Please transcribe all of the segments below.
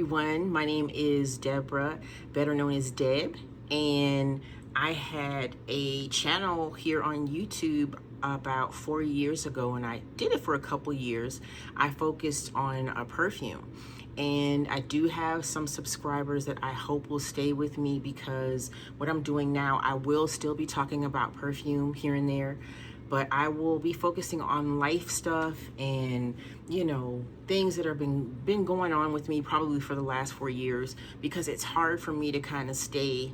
everyone. My name is Deborah, better known as Deb, and I had a channel here on YouTube about 4 years ago, and I did it for a couple years. I focused on a perfume, and I do have some subscribers that I hope will stay with me, because what I'm doing now, I will still be talking about perfume here and there, but I will be focusing on life stuff and, you know, things that have been going on with me probably for the last 4 years, because it's hard for me to kind of stay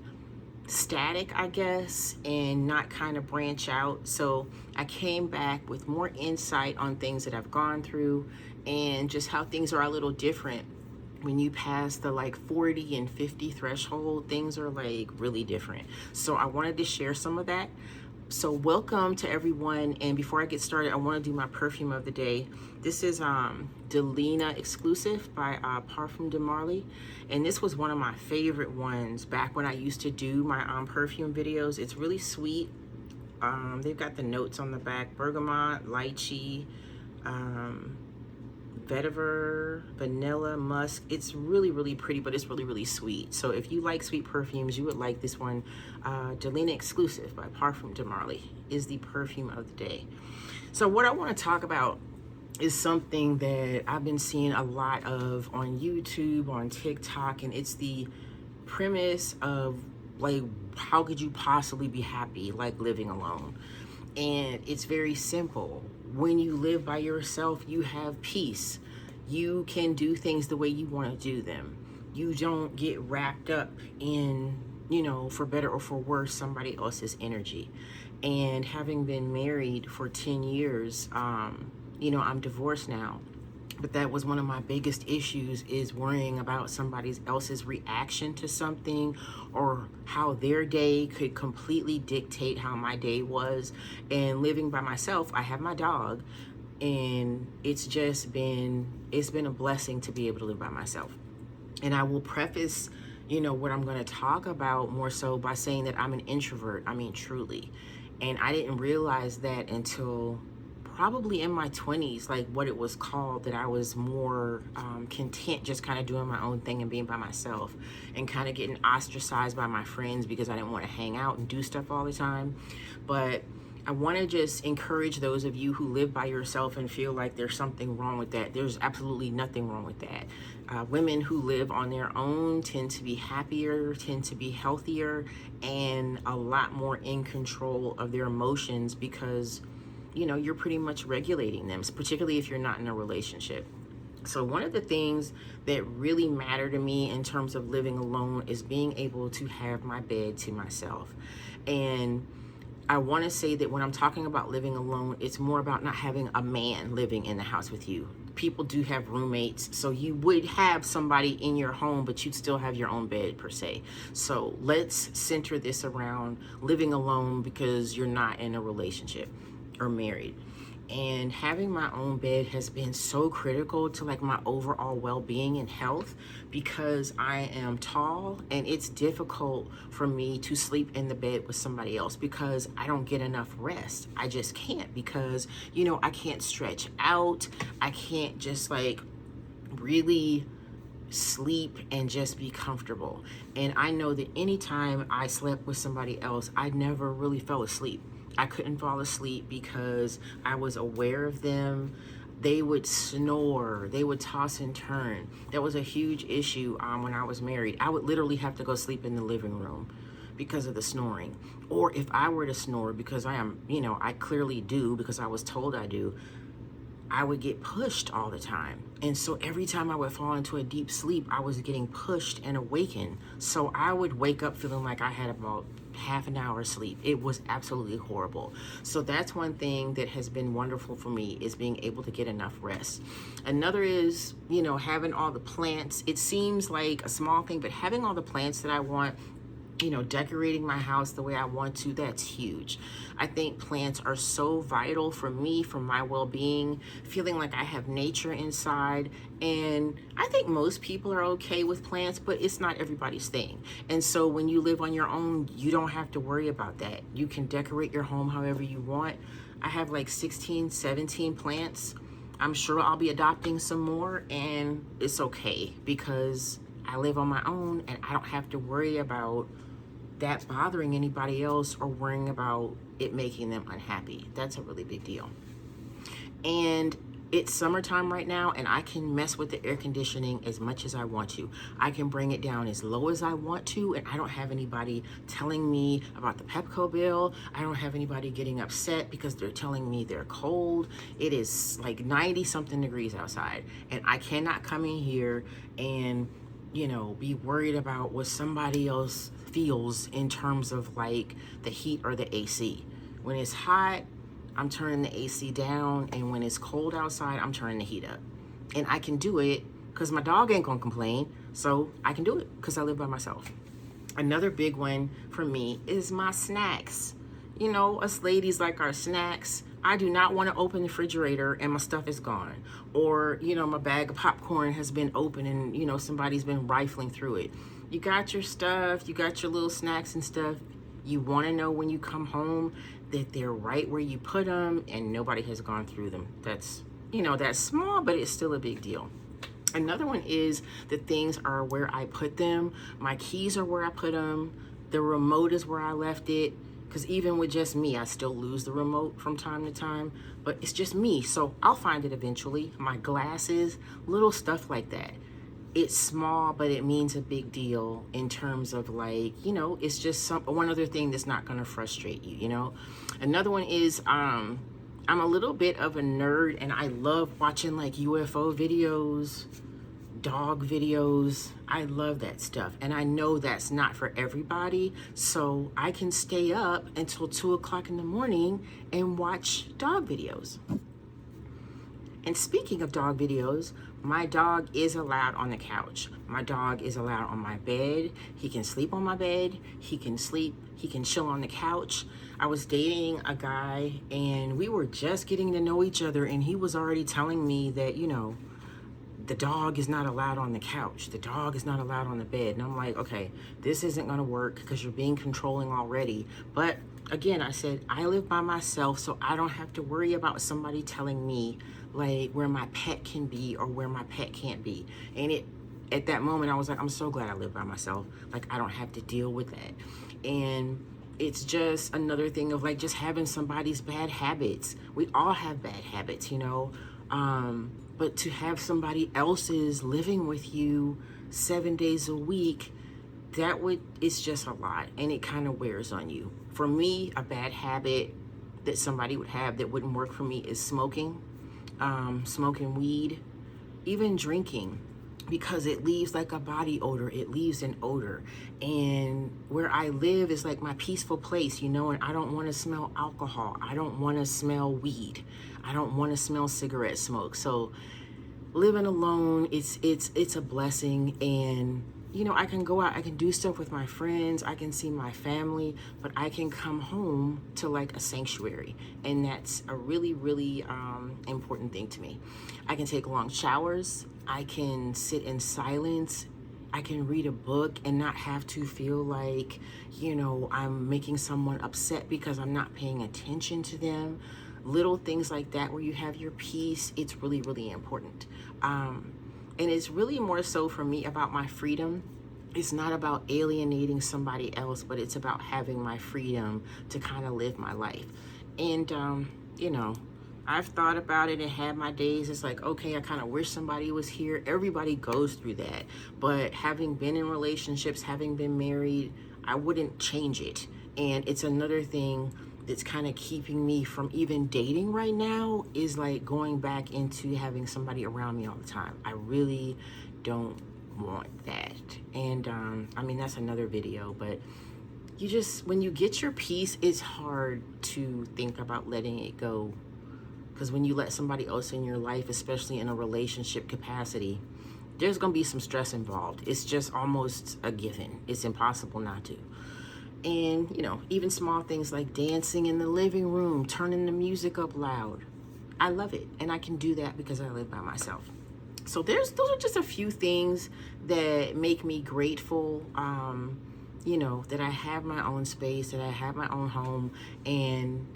static, I guess, and not kind of branch out. So I came back with more insight on things that I've gone through and just how things are a little different. When you pass the like 40 and 50 threshold, things are like really different. So I wanted to share some of that. So welcome to everyone, and before I get started, I want to do my perfume of the day. This is Delina Exclusif by Parfum de Marly, and this was one of my favorite ones back when I used to do my perfume videos. It's really sweet. They've got the notes on the back: bergamot, lychee, vetiver, vanilla, musk. It's really pretty, but it's really sweet. So if you like sweet perfumes, you would like this one. Delina Exclusif by Parfum de Marly is the perfume of the day. So what I want to talk about is something that I've been seeing a lot of on YouTube, on TikTok, and it's the premise of like, how could you possibly be happy like living alone? And it's very simple. When you live by yourself, you have peace. You can do things the way you want to do them. You don't get wrapped up in, you know, for better or for worse, somebody else's energy. And having been married for 10 years, you know, I'm divorced now. But that was one of my biggest issues, is worrying about somebody else's reaction to something, or how their day could completely dictate how my day was. And living by myself, I have my dog, and it's been a blessing to be able to live by myself. And I will preface, you know, what I'm going to talk about more so by saying that I'm an introvert. I mean, truly. And I didn't realize that until probably in my 20s, like what it was called, that I was more content just kind of doing my own thing and being by myself, and kind of getting ostracized by my friends because I didn't want to hang out and do stuff all the time. But I want to just encourage those of you who live by yourself and feel like there's something wrong with that. There's absolutely nothing wrong with that. Women who live on their own tend to be happier, tend to be healthier, and a lot more in control of their emotions, because you know, you're pretty much regulating them, particularly if you're not in a relationship. So one of the things that really matter to me in terms of living alone is being able to have my bed to myself. And I want to say that when I'm talking about living alone, it's more about not having a man living in the house with you. People do have roommates, so you would have somebody in your home, but you'd still have your own bed per se. So let's center this around living alone because you're not in a relationship or married. And having my own bed has been so critical to like my overall well-being and health, because I am tall and it's difficult for me to sleep in the bed with somebody else because I don't get enough rest. I just can't, because you know, I can't stretch out. I can't just like really sleep and just be comfortable. And I know that anytime I slept with somebody else, I never really fell asleep. I couldn't fall asleep because I was aware of them. They would snore, they would toss and turn. That was a huge issue when I was married. I would literally have to go sleep in the living room because of the snoring. Or if I were to snore, because I am, you know, I clearly do because I was told I do, I would get pushed all the time. And so every time I would fall into a deep sleep, I was getting pushed and awakened. So I would wake up feeling like I had about half an hour sleep. It was absolutely horrible. So that's one thing that has been wonderful for me, is being able to get enough rest. Another is, you know, having all the plants. It seems like a small thing, but having all the plants that I want, you know, decorating my house the way I want to, that's huge. I think plants are so vital for me, for my well-being, feeling like I have nature inside. And I think most people are okay with plants, but it's not everybody's thing. And so when you live on your own, you don't have to worry about that. You can decorate your home however you want. I have like 16, 17 plants. I'm sure I'll be adopting some more, and it's okay because I live on my own and I don't have to worry about that bothering anybody else or worrying about it making them unhappy. That's a really big deal. And it's summertime right now, and I can mess with the air conditioning as much as I want to. I can bring it down as low as I want to, and I don't have anybody telling me about the Pepco bill. I don't have anybody getting upset because they're telling me they're cold. It is like 90 something degrees outside, and I cannot come in here and, you know, be worried about what somebody else feels in terms of like the heat or the AC. When it's hot, I'm turning the AC down, and when it's cold outside, I'm turning the heat up. And I can do it because my dog ain't gonna complain, so I can do it because I live by myself. Another big one for me is my snacks. You know, us ladies like our snacks. I do not want to open the refrigerator and my stuff is gone. Or, you know, my bag of popcorn has been open and, you know, somebody's been rifling through it. You got your stuff, you got your little snacks and stuff. You want to know when you come home that they're right where you put them and nobody has gone through them. That's, you know, that's small, but it's still a big deal. Another one is the things are where I put them. My keys are where I put them. The remote is where I left it. Because even with just me, I still lose the remote from time to time. But it's just me, so I'll find it eventually. My glasses, little stuff like that. It's small, but it means a big deal in terms of like, you know, it's just one other thing that's not going to frustrate you, you know. Another one is I'm a little bit of a nerd, and I love watching like UFO videos, dog videos. I love that stuff, and I know that's not for everybody, so I can stay up until 2 o'clock in the morning and watch dog videos. And speaking of dog videos, my dog is allowed on the couch. My dog is allowed on my bed. He can sleep on my bed. He can chill on the couch. I was dating a guy and we were just getting to know each other, and he was already telling me that, you know, the dog is not allowed on the couch. The dog is not allowed on the bed. And I'm like, okay, this isn't gonna work because you're being controlling already. But again, I said, I live by myself, so I don't have to worry about somebody telling me like where my pet can be or where my pet can't be. And at that moment, I was like, I'm so glad I live by myself. Like, I don't have to deal with that. And it's just another thing of like just having somebody's bad habits. We all have bad habits, you know. But to have somebody else's living with you 7 days a week, it's just a lot, and it kind of wears on you. For me, a bad habit that somebody would have that wouldn't work for me is smoking, smoking weed, even drinking, because it leaves like a body odor. It leaves an odor. And where I live is like my peaceful place, you know, and I don't want to smell alcohol. I don't want to smell weed. I don't want to smell cigarette smoke. So living alone, it's a blessing. And, you know, I can go out, I can do stuff with my friends, I can see my family, but I can come home to like a sanctuary. And that's a really, really important thing to me. I can take long showers. I can sit in silence. I can read a book and not have to feel like, you know, I'm making someone upset because I'm not paying attention to them. Little things like that where you have your peace, it's really, really important. And it's really more so for me about my freedom. It's not about alienating somebody else, but it's about having my freedom to kind of live my life. And, you know, I've thought about it and had my days. It's like, okay, I kind of wish somebody was here. Everybody goes through that. But having been in relationships, having been married, I wouldn't change it. And it's another thing that's kind of keeping me from even dating right now is like going back into having somebody around me all the time. I really don't want that. And I mean, that's another video, but you just, when you get your peace, it's hard to think about letting it go. Because when you let somebody else in your life, especially in a relationship capacity, there's going to be some stress involved. It's just almost a given. It's impossible not to. And, you know, even small things like dancing in the living room, turning the music up loud. I love it. And I can do that because I live by myself. So those are just a few things that make me grateful, you know, that I have my own space, that I have my own home. And,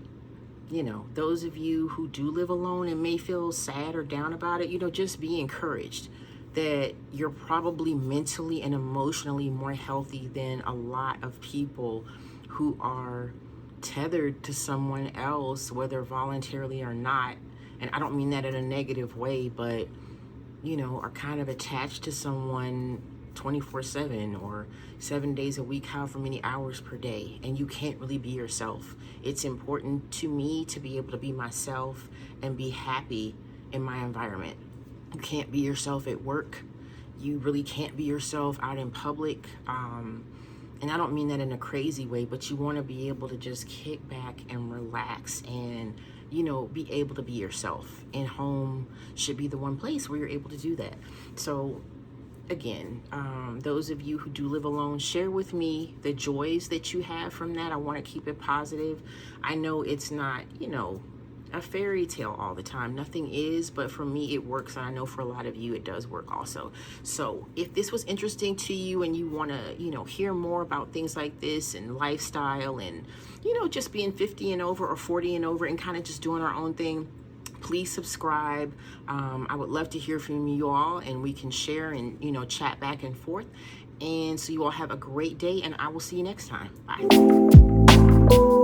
you know, those of you who do live alone and may feel sad or down about it, you know, just be encouraged. that you're probably mentally and emotionally more healthy than a lot of people who are tethered to someone else, whether voluntarily or not. And I don't mean that in a negative way, but you know, are kind of attached to someone 24/7 or 7 days a week, however many hours per day, and you can't really be yourself. It's important to me to be able to be myself and be happy in my environment. You can't be yourself at work. You really can't be yourself out in public. And I don't mean that in a crazy way, but you want to be able to just kick back and relax and, you know, be able to be yourself. And home should be the one place where you're able to do that. So again, those of you who do live alone, share with me the joys that you have from that. I want to keep it positive. I know it's not, you know, a fairy tale all the time. Nothing is, but for me it works, and I know for a lot of you it does work also. So if this was interesting to you and you want to, you know, hear more about things like this and lifestyle and, you know, just being 50 and over or 40 and over and kind of just doing our own thing, please subscribe. I would love to hear from you all, and we can share and, you know, chat back and forth. And so you all have a great day, and I will see you next time. Bye.